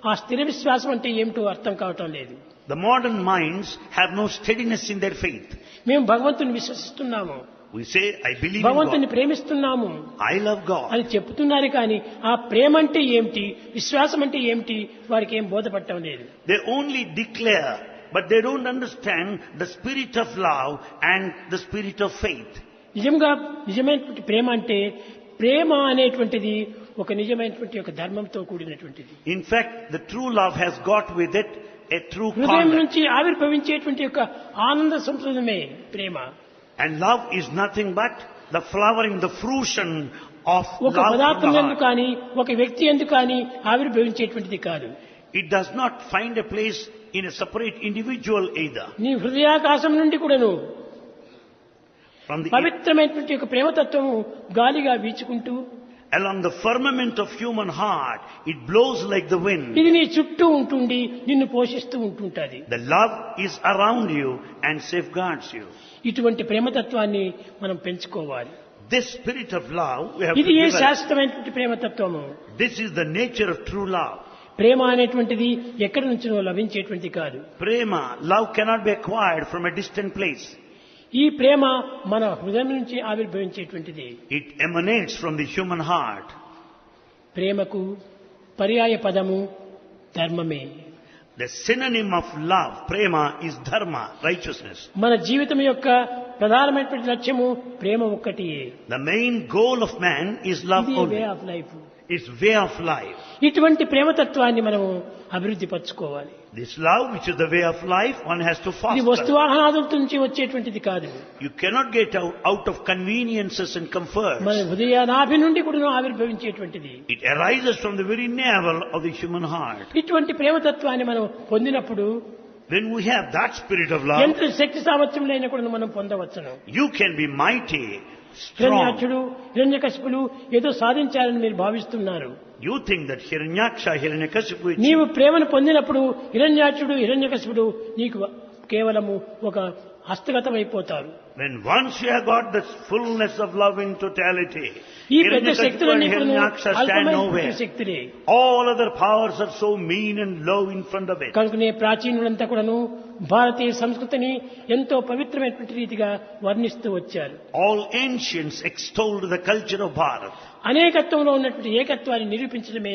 ఆ స్థిర విశ్వాసం అంటే ఏమిటో అర్థం కావటం లేదు. The modern minds have no steadiness in their faith. మేము భగవంతుని విశ్వసిస్తున్నాము, We say, I believe in భగవంతుని God. ప్రేమిస్తున్నాము I love God. అని చెప్తున్నారు. కానీ ఆ ప్రేమ అంటే ఏమిటి, విశ్వాసం అంటే ఏమిటి వారికి ఏం బోధపడటం లేదు. They only declare, but they don't understand the spirit of love and the spirit of faith. నిజంగా నిజమైనటువంటి ప్రేమ అంటే ప్రేమ అనేటువంటిది ఒక నిజమైనటువంటి ఒక ధర్మంతో కూడినటువంటిది. In fact, the true love has got with it a true హృదయం conduct. నుంచి ఆవిర్భవించేటువంటి యొక్క ఆనంద సంతోషమే ప్రేమ. And love is nothing but the flowering, the fruition of ఒక love పదార్థం from the ఎందుకు heart. కానీ ఒక వ్యక్తి ఎందుకు కానీ ఆవిర్భవించేటువంటిది కాదు. It does not find a place in a separate individual either. నీ హృదయాకాశం నుండి కూడాను From the పవిత్రమైనటువంటి యొక్క ప్రేమతత్వము గాలిగా వీచుకుంటూ along the firmament of human heart, it blows like the wind. ఇది నీ చుట్టూ ఉంటుండి నిన్ను పోషిస్తూ ఉంటుంటది. The love is around you and safeguards you. ఇటువంటి ప్రేమతత్వాన్ని మనం పెంచుకోవాలి. This spirit of love we have to ఇది ఏ develop. శాశ్వతమైనటువంటి ప్రేమతత్వము. This is the nature of true love. ప్రేమ అనేటువంటిది ఎక్కడి నుంచినో లభించేటువంటి కాదు. Prema, love cannot be acquired from a distant place. ఈ ప్రేమ మన హృదయం నుంచి ఆవిర్భవించేటువంటిది. It emanates from the human heart. ప్రేమకు పర్యాయ పదము ధర్మమే. The synonym of love, prema, is dharma, righteousness. మన జీవితం యొక్క ప్రధానమైనటువంటి లక్ష్యము ప్రేమ ఒక్కటియే. The main goal of man is love ఇది వే only. Of life. It's way of life. ఇటువంటి ప్రేమతత్వాన్ని మనము అభివృద్ధి పరచుకోవాలి. This love, which is the way of life, one has to ఇది foster. వస్తువాహనాదుల నుంచి వచ్చేటువంటిది కాదు. You cannot get out of conveniences and comforts. మన హృదయనాభి నుండి కూడా ఆవిర్భవించేటువంటిది. It arises from the very navel of the human heart. ఇటువంటి ప్రేమతత్వాన్ని మనం పొందినప్పుడు When we have that spirit of love, ఎంత శక్తి సామర్థ్యంలో కూడా మనం పొందవచ్చును. you can be mighty, strong. హిరణ్యాక్షుడు హిరణ్యకశిపులు ఏదో సాధించాలని మీరు భావిస్తున్నారు. You think that Hiranyaksha, Hiranyakasipu, నీవు ప్రేమను పొందినప్పుడు హిరణ్యాక్షుడు హిరణ్యకశిపుడు నీకు కేవలము ఒక హస్తగతమైపోతారు. when once you have got the fullness of love in totality, ఈ పెద్ద Hiranyakasipu and శక్తులన్నీ కూడా Hiranyaksha stand అల్పమైనటువంటి nowhere. శక్తులే. All other powers are so mean and low in front of it. కనుకనే ప్రాచీనులంతా కూడాను భారతీయ సంస్కృతిని ఎంతో పవిత్రమైనటువంటి రీతిగా వర్ణిస్తూ వచ్చారు. All ancients extolled the culture of Bharat. అనేకత్వంలో ఉన్నటువంటి ఏకత్వాన్ని నిరూపించడమే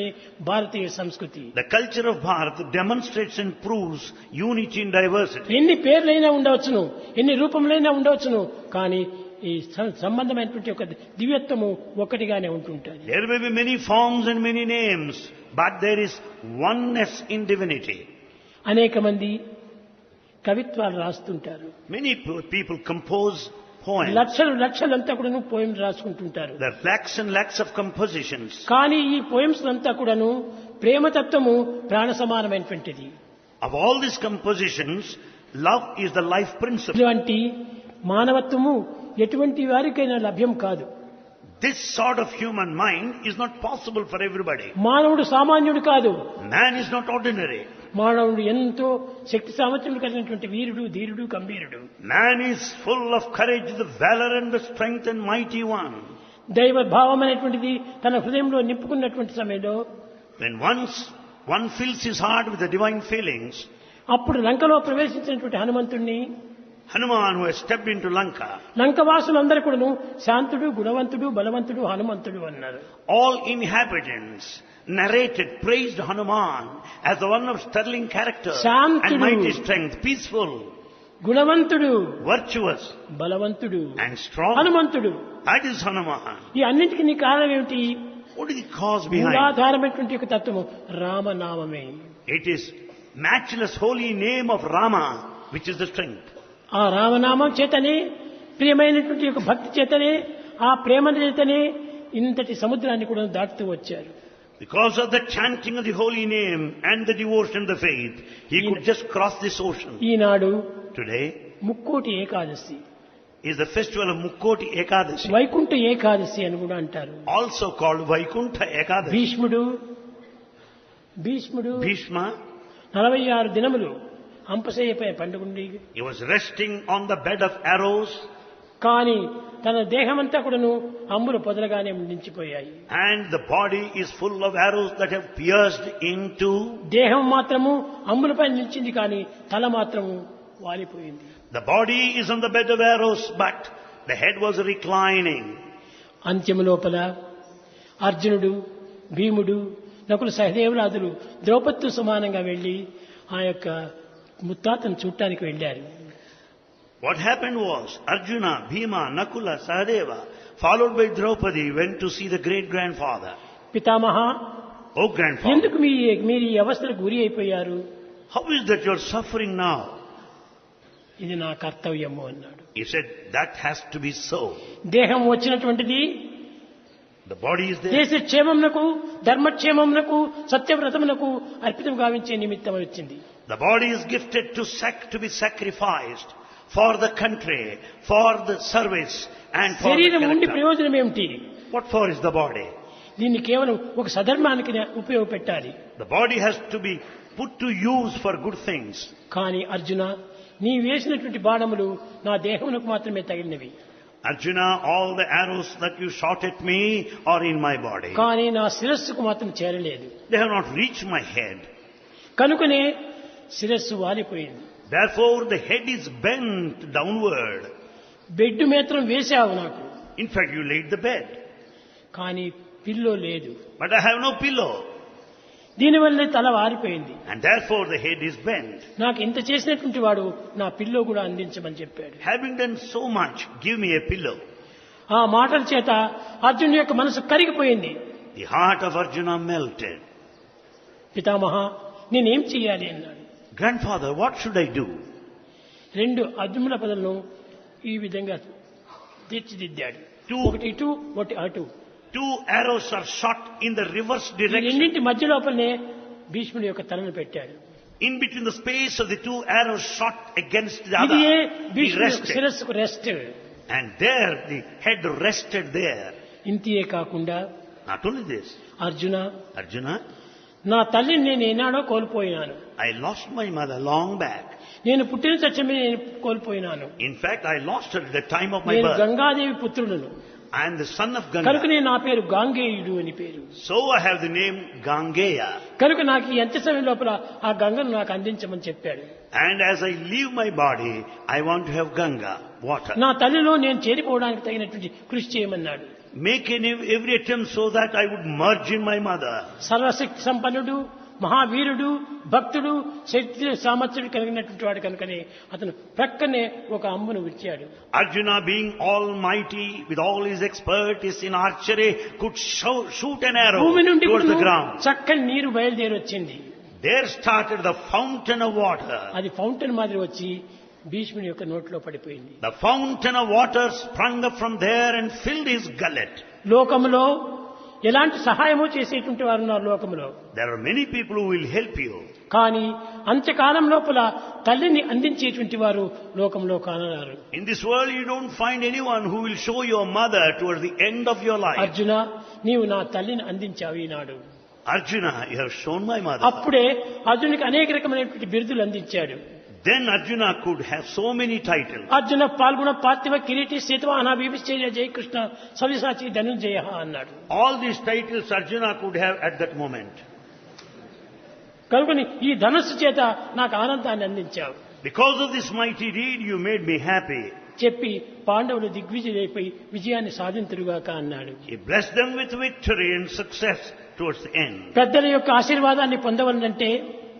భారతీయ సంస్కృతి. The culture of Bharat demonstrates and proves unity in diversity. ఎన్ని పేర్లైనా ఉండవచ్చును, ఎన్ని రూపములైనా ఉండవచ్చును, కానీ ఈ సంబంధమైనటువంటి ఒక దివ్యత్వము ఒకటిగానే ఉంటుంటుంది. There may be many forms and many names, but there is oneness in divinity. అనేక మంది కవిత్వాలు రాస్తుంటారు. Many people compose poems. లక్షలంతా కూడాను పోయిం రాసుకుంటుంటారు. There are lakhs and lakhs of compositions. కానీ ఈ పోయిమ్స్ అంతా కూడాను ప్రేమతత్వము ప్రాణ సమానమైనటువంటిది. Of all these compositions, love is the life principle. ఇటువంటి మానవత్వము ఎటువంటి వారికైనా లభ్యం కాదు. This sort of human mind is not possible for everybody. మానవుడు సామాన్యుడు కాదు. Man is not ordinary. మానవుడు ఎంతో శక్తి సామర్థ్యములు కలిగినటువంటి వీరుడు, ధీరుడు, గంభీరుడు. Man is full of courage, the valor and the strength and mighty one. దైవ భావం అనేటువంటిది తన హృదయంలో నింపుకున్నటువంటి సమయంలో When once one fills his heart with the divine feelings, అప్పుడు లంకలో ప్రవేశించినటువంటి హనుమంతుణ్ణి, Hanuman who has stepped into Lanka, లంకవాసులందరూ కూడాను శాంతుడు, గుణవంతుడు, బలవంతుడు, హనుమంతుడు అన్నారు. all inhabitants narrated, praised Hanuman as the one of sterling character Shantudu. and mighty strength, peaceful, గుణవంతుడు, virtuous బలవంతుడు, and strong. హనుమంతుడు. That is Hanuman. ఈ అన్నింటికి నీ కారణం ఏమిటి? What is the cause behind? మూలాధారమైనటువంటి ఒక తత్వము రామనామమే. It is matchless holy name of Rama, which is the strength. ఆ రామనామం చేతనే, ప్రియమైనటువంటి ఒక భక్తి చేతనే, ఆ ప్రేమ చేతనే ఇంతటి సముద్రాన్ని కూడా దాటుతూ వచ్చారు. Because of the chanting of the holy name and the devotion of the faith, he could just cross this ocean. Eenadu Today Mukkoti Ekadashi, is the festival of Mukkoti Ekadashi, Vaikuntha Ekadashi అని కూడా అంటారు. also called Vaikuntha Ekadashi. భీష్ముడు Bhishma, 46 దినములు అంపశయ్యపై పండుగుండి, he was resting on the bed of arrows, కానీ తన దేహమంతా కూడాను అంబుల పొదలుగానే నిలిచిపోయాయి. and the body is full of arrows that have pierced into. దేహం మాత్రము అంబులపై నిలిచింది, కానీ తల మాత్రము వాలిపోయింది. The body is on the bed of arrows, but the head was reclining. అంత్యము లోపల అర్జునుడు, భీముడు, నకుల సహదేవులాదులు ద్రౌపదితో సమానంగా వెళ్లి ఆ యొక్క ముత్తాతను చూడటానికి వెళ్లారు. What happened was, Arjuna, Bhima, Nakula, Sahadeva, followed by Draupadi, went to see the great-grandfather. పితామహ, Oh grandfather, ఎందుకు మీరు ఈ అవస్థలకు గురి అయిపోయారు? how is that you are suffering now? ఇది నా కర్తవ్యము అన్నాడు. He said, that has to be so. దేహం వచ్చినటువంటిది The body is there. దేశ క్షేమమునకు, ధర్మక్షేమమునకు, సత్యవ్రతమునకు అర్పితం గావించే నిమిత్తం వచ్చింది. The body is gifted to be sacrificed for the country, for the service and for the శరీరం ఉండి character. ప్రయోజనం ఏమిటి? What for is the body? దీన్ని కేవలం ఒక సధర్మానికి ఉపయోగపెట్టాలి. The body has to be put to use for good things. కానీ అర్జున, నీ వేసినటువంటి బాణములు నా దేహమునకు మాత్రమే తగిలినవి. Arjuna, all the arrows that you shot at me are in my body. కానీ నా శిరస్సుకు మాత్రం చేరలేదు. They have not reached my head. కనుకనే శిరస్సు వాలిపోయింది. Therefore the head is bent downward. Bed మాత్రం వేశావు నాకు, In fact, you laid the bed. కానీ పిల్లో లేదు. But I have no pillow. దీనివల్లే తల వారిపోయింది. And therefore the head is bent. నాకు ఇంత చేసినటువంటి వాడు నా పిల్లో కూడా అందించమని చెప్పాడు. Having done so much, give me a pillow. ఆ మాటల చేత అర్జునుడి యొక్క మనసు కరిగిపోయింది. The heart of Arjuna melted. పితామహ, నేనేం చెయ్యాలి అన్నాడు. Grandfather, what should I do? 2 అర్జునుల పదలను ఈ విధంగా తీర్చిదిద్దాడు. ఒకటి ఇటు, ఒకటి అటు. 2 arrows are shot in the reverse ఈ direction. రెండింటి మధ్య లోపలనే భీష్ముడి యొక్క తలను పెట్టాడు. In between the space of the 2 arrows shot against the ఇది other, he భీష్ముడి యొక్క rested. శిరస్సుకు rest. And there the head rested there. ఇంతే కాకుండా Not only this, Arjuna, Arjuna, నా తల్లిని నేను ఏనాడో కోల్పోయినాను. I lost my mother long back. నేను పుట్టిన సత్యమే నేను కోల్పోయినాను. In fact, I lost her at the time of my నేను birth. Gangadevi పుత్రులను, I am the son of కనుకనే Ganga. నా పేరు గాంగేయుడు అని పేరు. So I have the name Gangeya. కనుక నాకు ఈ అంత్య సమయం లోపల ఆ గంగను నాకు అందించమని చెప్పాడు. And as I leave my body, I want to have Ganga, water. నా తల్లిలో నేను చేరిపోవడానికి తగినటువంటి కృషి చేయమన్నాడు. Make every attempt so that I would merge in my mother. సర్వశక్తి సంపన్నుడు, మహావీరుడు, భక్తుడు, శక్తి సామర్థ్యుడు కలిగినటువంటి వాడు కనుకనే అతను ప్రక్కనే ఒక అంబును విడిచాడు. Arjuna, being almighty with all his expertise in archery, could shoot an arrow భూమి నుండి towards the ground. చక్కని నీరు బయలుదేరి వచ్చింది. There started the fountain of water. అది ఫౌంటైన్ మాదిరి వచ్చి భీష్ముని యొక్క నోట్లో పడిపోయింది. The fountain of water sprung up from there and filled his gullet. లోకములో ఎలాంటి సహాయము చేసేటువంటి వారు ఉన్నారు లోకములో. There are many people who will help you. కానీ అంత్యకాలం లోపల తల్లిని అందించేటువంటి వారు లోకంలో కానరారు. In this world you don't find anyone who will show your mother towards the end of your life. Arjuna, నీవు నా తల్లిని అందించావు ఈనాడు. Arjuna, you have shown my mother. అప్పుడే అర్జునుడికి అనేక రకమైనటువంటి బిరుదులు అందించాడు. Then Arjuna could have so many titles. Arjuna పాల్గొన పార్థివ కిరీటి శీతవాహన విభీషణ జయకృష్ణ సవిసాచి ధనుంజయ అన్నాడు. All these titles Arjuna could have at that moment. కనుకొని ఈ ధనస్సు చేత నాకు ఆనందాన్ని అందించావు. Because of this mighty deed you made me happy. చెప్పి పాండవులు దిగ్విజయులైపోయి విజయాన్ని సాధింతురుగాక అన్నాడు. He blessed them with victory and success towards the end. పెద్దల యొక్క ఆశీర్వాదాన్ని పొందవాలంటే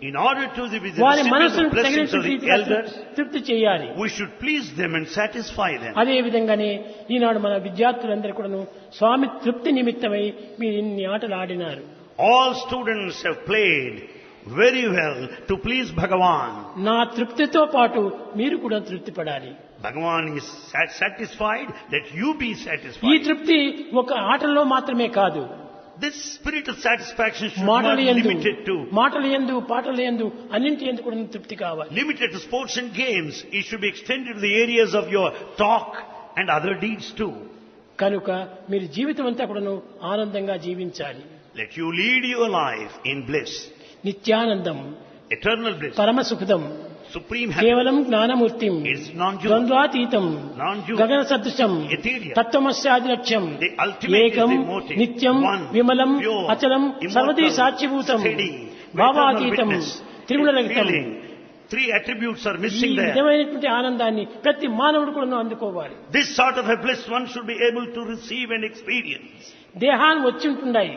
In order to the వారి receive మనసును the blessings of the తగినటువంటి elders, తృప్తి చేయాలి. we should please them and satisfy them. అదే విధంగానే ఈనాడు మన విద్యార్థులందరూ కూడాను స్వామి తృప్తి నిమిత్తమై మీరు ఇన్ని ఆటలు ఆడినారు. All students have played very well to please Bhagavan. నా తృప్తితో పాటు మీరు కూడా తృప్తి పడాలి. Bhagavan is satisfied, that you be ఈ satisfied. తృప్తి ఒక ఆటల్లో మాత్రమే కాదు, This spirit of satisfaction should not మాటల be యందు పాటల యందు అన్నింటి యందు కూడా తృప్తి కావాలి. limited to sports and games. It should be extended to the areas of your talk and other deeds too. కనుక మీరు జీవితం అంతా కూడాను ఆనందంగా జీవించాలి. Let you lead your life in bliss, Nityanandam, eternal bliss, పరమ సుఖదం, supreme happiness. కేవలం జ్ఞానమూర్తిం, It's non-dual, ద్వంద్వాతీతం, non-dual, గగన సదృశం, ethereal. తత్వమస్యాది లక్ష్యం, The ultimate ఏకం, is the motive. నిత్యం, One, విమలం, pure, అచలం, immortal, సర్వదీ సాక్షిభూతం, steady, భావాతీతం, eternal witness, త్రిగుణరహితం. feeling. Three attributes are ఈ missing there. విధమైనటువంటి ఆనందాన్ని ప్రతి మానవుడు కూడా అందుకోవాలి. This sort of a bliss one should be able to receive and experience. దేహాన్ని వచ్చి ఉంటున్నాయి.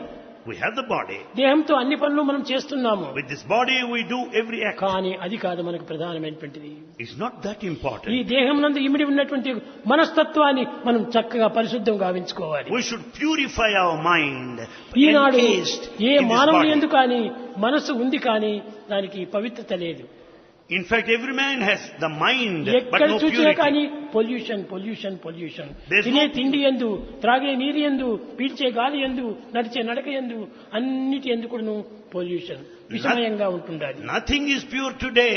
We have the body. దేహంతో అన్ని పనులు మనం చేస్తున్నాము. With this body we do every act. కానీ అది కాదు మనకు ప్రధానమైనటువంటిది. It's not that ఈ important. దేహం నందు ఇమిడి ఉన్నటువంటి మనస్తత్వాన్ని మనం చక్కగా పరిశుద్ధం గావించుకోవాలి. We should purify our mind, Eenadu encased A in this మానవుని body. ఎందు కానీ మనసు ఉంది కానీ దానికి పవిత్రత లేదు. In fact, every man has the mind, but ఎక్కడ no చూసినా కానీ purity. Pollution pollution pollution. There's తినే no- తిండి ఎందు, త్రాగే నీరు ఎందు, పీల్చే గాలి ఎందు, నడిచే నడక ఎందు అన్నిటి ఎందు కూడా పొల్యూషన్ విషమయంగా ఉంటుండాలి. Nothing is pure today.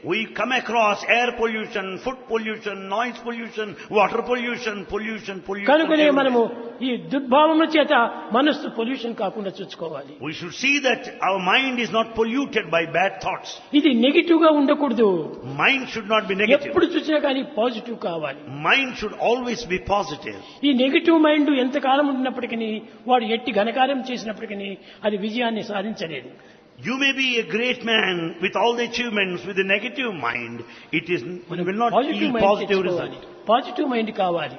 We come across air pollution, food pollution, noise pollution, water pollution, pollution. కనుకనే everywhere. మనము ఈ దుర్భావముల చేత మనస్సు పొల్యూషన్ కాకుండా చూసుకోవాలి. We should see that our mind is not polluted by bad thoughts. ఇది negative గా ఉండకూడదు. Mind should not be negative. ఎప్పుడు చూసినా కానీ పాజిటివ్ కావాలి. Mind should always be positive. ఈ నెగిటివ్ మైండ్ ఎంతకాలం ఉన్నప్పటికీ వాడు ఎట్టి ఘనకార్యం చేసినప్పటికీ అది విజయాన్ని సాధించలేదు. You may be a great man with all the achievements with a negative mind. It will not yield positive result. Positive mind కావాలి.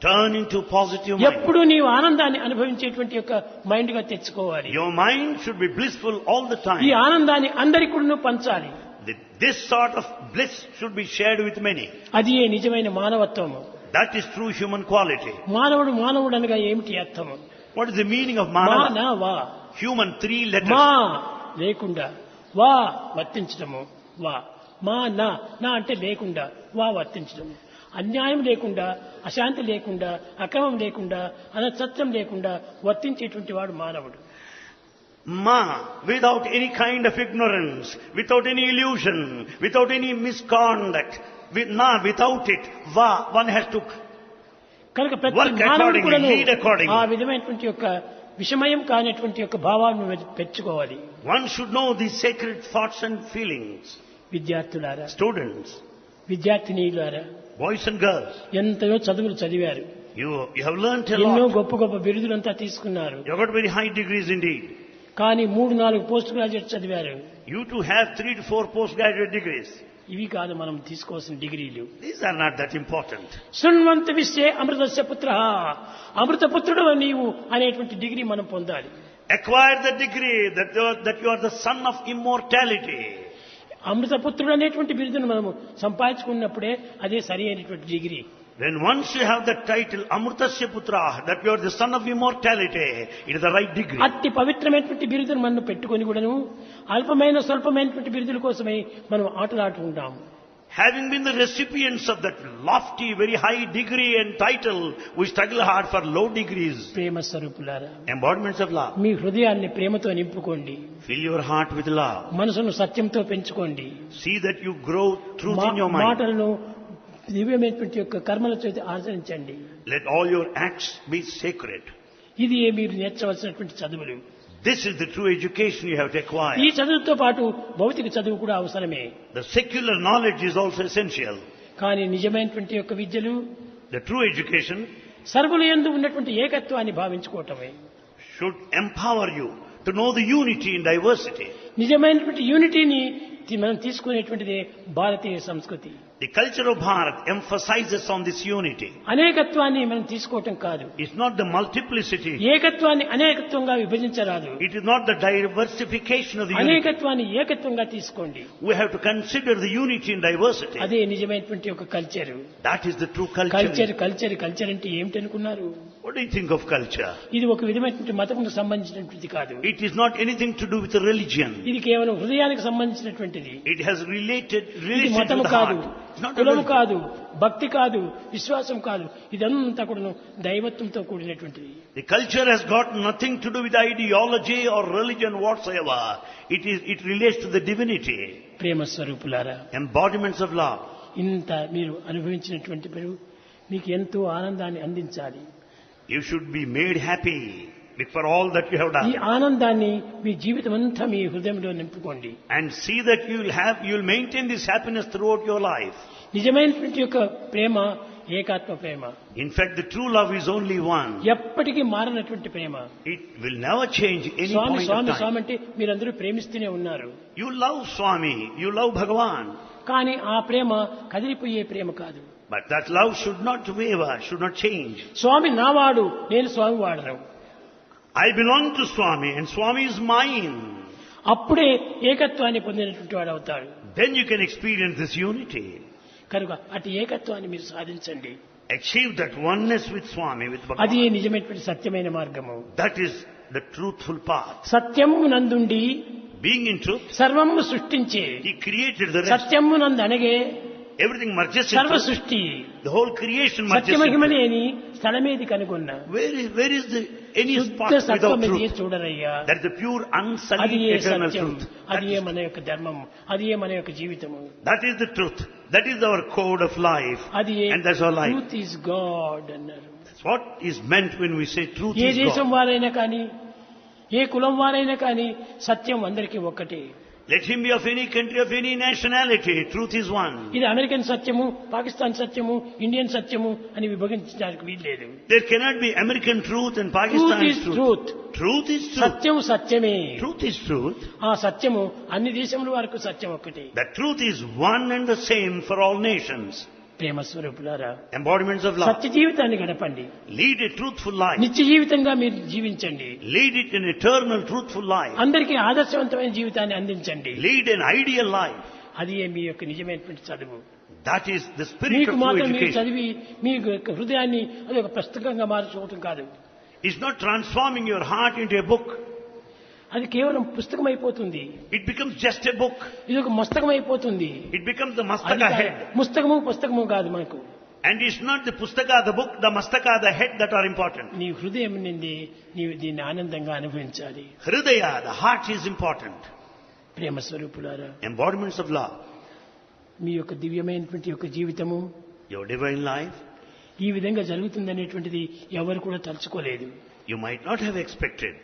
Turn into positive mind. ఎప్పుడు నీవు ఆనందాన్ని అనుభవించేటువంటి యొక్క మైండ్ గా తెచ్చుకోవాలి. Your mind should be blissful all the ఈ time. ఆనందాన్ని అందరికీ కూడా పంచాలి. This sort of bliss should be shared with many. అది నిజమైన మానవత్వము. That is true human quality. మానవుడు అనగా ఏమిటి అర్థము? What is the meaning of మా manava? నా వా. Human, 3 మా letters. లేకుండా వా వర్తించడము. వా మా నా అంటే లేకుండా వా వర్తించడము. అన్యాయం లేకుండా, అశాంతి లేకుండా, అక్రమం లేకుండా, అనసత్యం లేకుండా వర్తించేటువంటి వాడు మానవుడు. Ma, without any kind of ignorance, without any illusion, without any misconduct, without it, va, one has to కనుక ప్రతి work మానవుడు accordingly, కూడా lead accordingly. ఆ విధమైనటువంటి యొక్క విషమయం కానిటువంటి యొక్క భావాలను పెంచుకోవాలి. One should know these sacred thoughts and feelings. విద్యార్థులారా, Students, విద్యార్థినీలారా, boys and girls, ఎంతయో చదువులు చదివారు, you have learnt a ఎన్నో lot. గొప్ప గొప్ప బిరుదులంతా తీసుకున్నారు. You have got very high degrees indeed. కానీ 3-4 పోస్ట్ గ్రాడ్యుయేట్ చదివారు. You too have 3 to 4 postgraduate degrees. ఇవి కాదు మనం తీసుకోవాల్సిన డిగ్రీలు. These are not that important. శృణ్వంత విశ్వే అమృతస్య పుత్ర, అమృతపుత్రుడు నీవు అనేటువంటి డిగ్రీ మనం పొందాలి. Acquire the degree that you are the son of immortality. అమృతపుత్రుడు అనేటువంటి బిరుదును మనము సంపాదించుకున్నప్పుడే అదే సరి అయినటువంటి degree. When once you have the title Amrutasya Putra, that you are the son of immortality, it is the right degree. అతి పవిత్రమైనటువంటి బిరుదును మనం పెట్టుకొని కూడాను అల్పమైన స్వల్పమైనటువంటి బిరుదుల కోసమే మనం ఆటలాడుకుంటాము. Having been the recipients of that lofty, very high degree and title, we struggle hard for low degrees. ప్రేమ స్వరూపులారా, Embodiments of love. మీ హృదయాన్ని ప్రేమతో నింపుకోండి. Fill your heart with love. మనసును సత్యంతో పెంచుకోండి. See that you grow truth in your mind. మాటలను దివ్యమైనటువంటి యొక్క కర్మల చేత ఆచరించండి. Let all your acts be sacred. ఇది మీరు నేర్చవలసినటువంటి చదువులు. This is the true education you have to acquire. ఈ చదువుతో పాటు భౌతిక చదువు కూడా అవసరమే. The secular knowledge is also essential. కానీ నిజమైనటువంటి యొక్క విద్యలు, The true education సర్వుల యందు ఉన్నటువంటి ఏకత్వాన్ని భావించుకోవటమే. should empower you to know the unity in diversity. నిజమైనటువంటి యూనిటీని మనం తీసుకునేటువంటిదే భారతీయ సంస్కృతి. The culture of Bharat emphasizes on this unity. అనేకత్వాన్ని మనం తీసుకోవటం కాదు. It's not the multiplicity. ఏకత్వాన్ని అనేకత్వంగా విభజించరాదు. It is not the diversification of the unity. అనేకత్వాన్ని ఏకత్వంగా తీసుకోండి. We have to consider the unity in diversity. అదే నిజమైనటువంటి ఒక culture. That is the true culture. Culture అంటే ఏమిటనుకున్నారు? What do you think of culture? ఇది ఒక విధమైనటువంటి మతముకు సంబంధించినటువంటిది కాదు. It is not anything to do with the religion. ఇది కేవలం హృదయానికి సంబంధించినటువంటిది. It has ఇది relation మతము to the కాదు, heart. It's not a కులము religion. కాదు, భక్తి కాదు, విశ్వాసం కాదు. ఇదంతా కూడా దైవత్వంతో కూడినటువంటిది. The culture has got nothing to do with ideology or religion whatsoever. It relates to the divinity. ప్రేమ స్వరూపులారా, Embodiments of love. ఇంత మీరు అనుభవించినటువంటి పేరు మీకు ఎంతో ఆనందాన్ని అందించాలి. You should be made happy for all that you have ఈ done. ఆనందాన్ని మీ జీవితం అంతా మీ హృదయంలో నింపుకోండి. And see that you'll maintain this happiness throughout your life. నిజమైనటువంటి యొక్క ప్రేమ ఏకాత్మ ప్రేమ. In fact, the true love is only one. ఎప్పటికీ మారనటువంటి ప్రేమ. It will never change any Swamy point Swamy of time. స్వామి అంటే మీరందరూ ప్రేమిస్తూనే ఉన్నారు. You love Swami, you love Bhagavan. కానీ ఆ ప్రేమ కదిలిపోయే ప్రేమ కాదు. But that love should not waver, should not change. స్వామి నావాడు, నేను స్వామి వాడను. I belong to Swami and Swami is mine. అప్పుడే ఏకత్వాన్ని పొందినటువంటి వాడు అవుతాడు. Then you can experience this unity. కనుక అటు ఏకత్వాన్ని మీరు సాధించండి. Achieve that oneness with Swami, with అది Bhagavan. నిజమైనటువంటి సత్యమైన మార్గము. That is the truthful path. సత్యము నందుండి Being in truth, సర్వము సృష్టించే, He created the rest. సత్యము నందు అనగే Everything merges in సర్వ truth. సృష్టి. The whole creation merges in truth. సత్యమహిమలేని స్థలమేది కనుగొన్నా. Where is any spot శుద్ధ without సత్వమిది truth? చూడరయ్యా. That is the pure, అది unsullied, ఏ eternal సత్యం, truth. అది ఏ మన యొక్క ధర్మము, అది ఏ మన యొక్క జీవితము. That is the truth. That is our code of life. అది ఏ And that's our life. Truth is God అన్నారు. That's what is meant when we say truth A is దేశం God. వారైనా కానీ, ఏ కులం వారైనా కానీ సత్యం అందరికీ ఒక్కటే. Let him be of any country, of any nationality. Truth is one. ఇది అమెరికన్ సత్యము, పాకిస్తాన్ సత్యము, ఇండియన్ సత్యము అని విభజించడానికి వీల్లేదు. There cannot be American truth and truth Pakistan's is truth. Truth. Truth is truth. సత్యము సత్యమే. Truth is truth. ఆ సత్యము అన్ని దేశముల వరకు సత్యం ఒక్కటే. The truth is one and the same for all nations. ప్రేమ స్వరూపులారా, Embodiments of love. సత్య జీవితాన్ని గడపండి. Lead a truthful life. నిత్య జీవితంగా మీరు జీవించండి. Lead it an eternal, truthful life. అందరికీ ఆదర్శవంతమైన జీవితాన్ని అందించండి. Lead an ideal life. అది మీ యొక్క నిజమైనటువంటి చదువు. That is the spirit మీకు of true మాత్రం మీరు education. చదివి మీ యొక్క హృదయాన్ని అది ఒక పుస్తకంగా మార్చుకోవటం కాదు. It's not transforming your heart into a book. అది కేవలం పుస్తకం అయిపోతుంది. It becomes just a book. ఇది ఒక మస్తకం అయిపోతుంది. It becomes the అది mastaka head. పుస్తకము కాదు మనకు. And it's not the pustaka, the book, the mastaka, the head that are important. నీ హృదయం నుండి నీవు దీన్ని ఆనందంగా అనుభవించాలి. Hridaya, the heart is important. ప్రేమ స్వరూపులారా, Embodiments of love. మీ యొక్క దివ్యమైనటువంటి యొక్క జీవితము Your divine life, ఈ విధంగా జరుగుతుందనేటువంటిది ఎవరు కూడా తలుచుకోలేదు. you might not have expected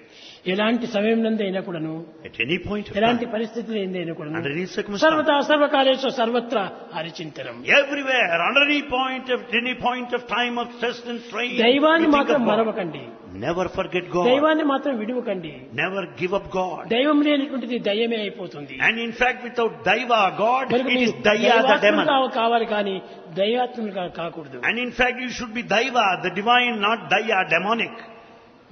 ఎలాంటి సమయం నందైనా కూడాను, at any point of ఎలాంటి time, పరిస్థితులు ఏందైనా కూడాను, under any circumstance, సర్వదా సర్వకాలేషు సర్వత్రా హరిచింతనం. everywhere, under any point of time of stress and strain, దైవాన్ని you think మాత్రం of God. మరవకండి. Never forget God. దైవాన్ని మాత్రం విడువకండి. Never give up God. దైవం లేనటువంటిది దయ్యమే అయిపోతుంది. And in fact, without Daiva, God, కనుక it మీరు is Daya, the demon. దైవాత్మలుగా కావాలి కానీ దైవాత్మలుగా కాకూడదు. And in fact, you should be Daiva, the divine, not Daya, demonic.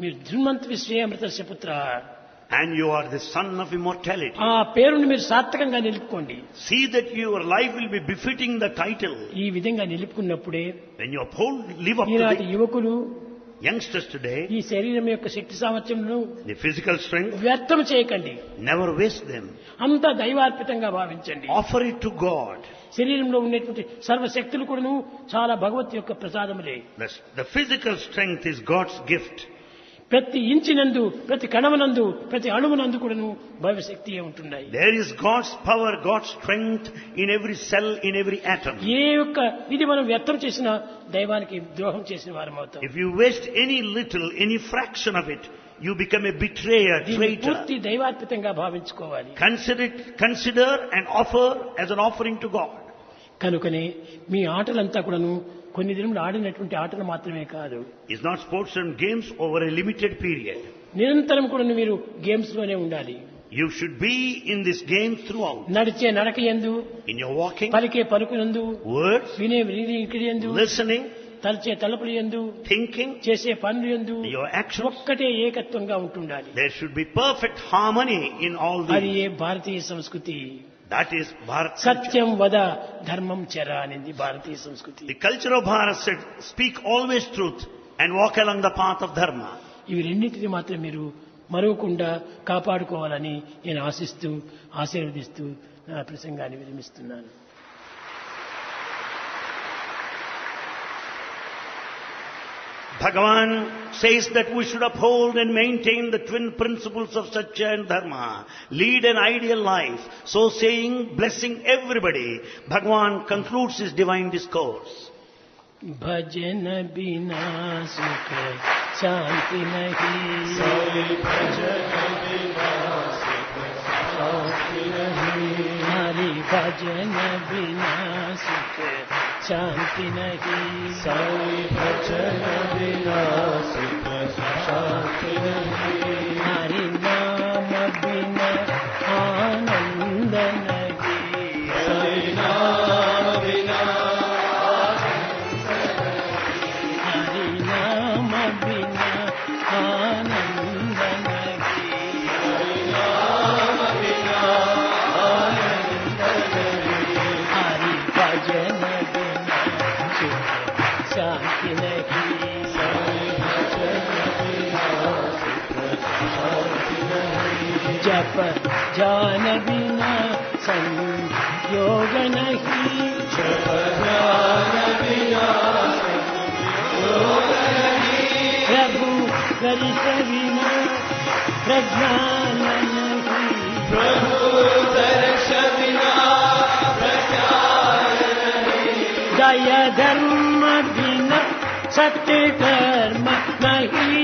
మీరు ధృన్వంత్ విశ్వేమృతస్య పుత్ర, and you are the son of immortality. ఆ పేరుని మీరు సార్థకంగా నిలుపుకోండి. See that your life will be befitting the title. ఈ విధంగా నిలుపుకున్నప్పుడే When you uphold, live up to ఈనాటి యువకులు youngsters today, ఈ శరీరం యొక్క శక్తి సామర్థ్యమును the physical strength, వ్యర్థం చేయకండి. never waste them. అంతా దైవార్పితంగా భావించండి. Offer it to God. శరీరంలో ఉండేటువంటి సర్వశక్తులు కూడాను చాలా భగవత్ యొక్క ప్రసాదములే. The physical strength is God's gift. ప్రతి ఇంచినందు, ప్రతి కణమునందు, ప్రతి అణువునందు కూడాను భవిశక్తియే ఉంటున్నాయి. There is God's power, God's strength in every cell, in every atom. ఏ యొక్క ఇది మనం వ్యర్థం చేసినా దైవానికి ద్రోహం చేసిన వారం అవుతాం. If you waste any little, any fraction of it, you become a betrayer, దీన్ని traitor. పూర్తి దైవార్పితంగా భావించుకోవాలి. Consider and offer as an offering to God. కనుకనే మీ ఆటలంతా కూడాను కొన్ని దినములు ఆడినటువంటి ఆటలు మాత్రమే కాదు. It's not sports and games over a limited period. నిరంతరం కూడా మీరు గేమ్స్ లోనే ఉండాలి. You should be in this game throughout. నడిచే నడకయందు, In your walking, పలికే పలుకునందు, words, వినే వినికిడియందు, listening, తలచే తలుపులు యందు, thinking, చేసే పనులు యందు your actions. ఒక్కటే ఏకత్వంగా ఉంటుండాలి. There should be perfect harmony in all అది these. ఏ భారతీయ సంస్కృతి. That is Bharat culture. సత్యం వద ధర్మం చర అనేది భారతీయ సంస్కృతి. The culture of Bharat said, speak always truth and walk along the path of dharma. ఇవి రెండింటిని మాత్రం మీరు మరవకుండా కాపాడుకోవాలని నేను ఆశిస్తూ ఆశీర్వదిస్తూ నా ప్రసంగాన్ని విరమిస్తున్నాను. Bhagavan says that we should uphold and maintain the twin principles of Satya and Dharma, lead an ideal life. So saying, blessing everybody, Bhagavan concludes his divine discourse. भजन बिना सुख शांति नहीं, हरि भजन बिना सुख शांति नहीं, भजन बिना सुख शांति नहीं, हरि नाम बिना आनंद नहीं, हरि नाम बिना हरि नाम बिना आनंद नहीं, हरि नाम बिना आनंद नहीं, हरि भजन बिना सुख शांति नहीं, हरि भजन बिना सुख शांति नहीं, जप जान बिना संयोग नहीं, जप ध्यान बिना संयोग नहीं, प्रभु गरित बिना प्रज्ञान नहीं, प्रभु दर्श बिना प्रज्ञान नहीं, दया धर्म बिना सत्य कर्म नहीं,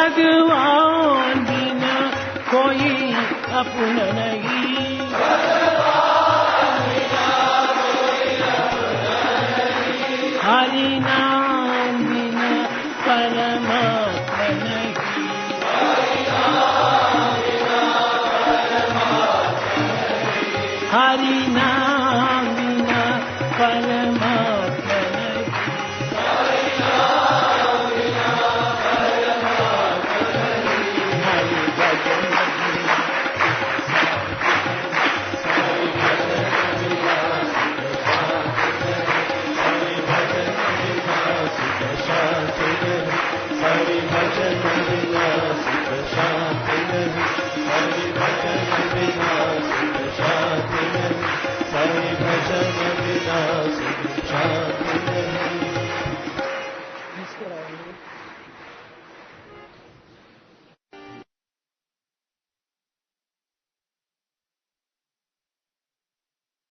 भगवान बिना कोई अपना नहीं, हरि नाम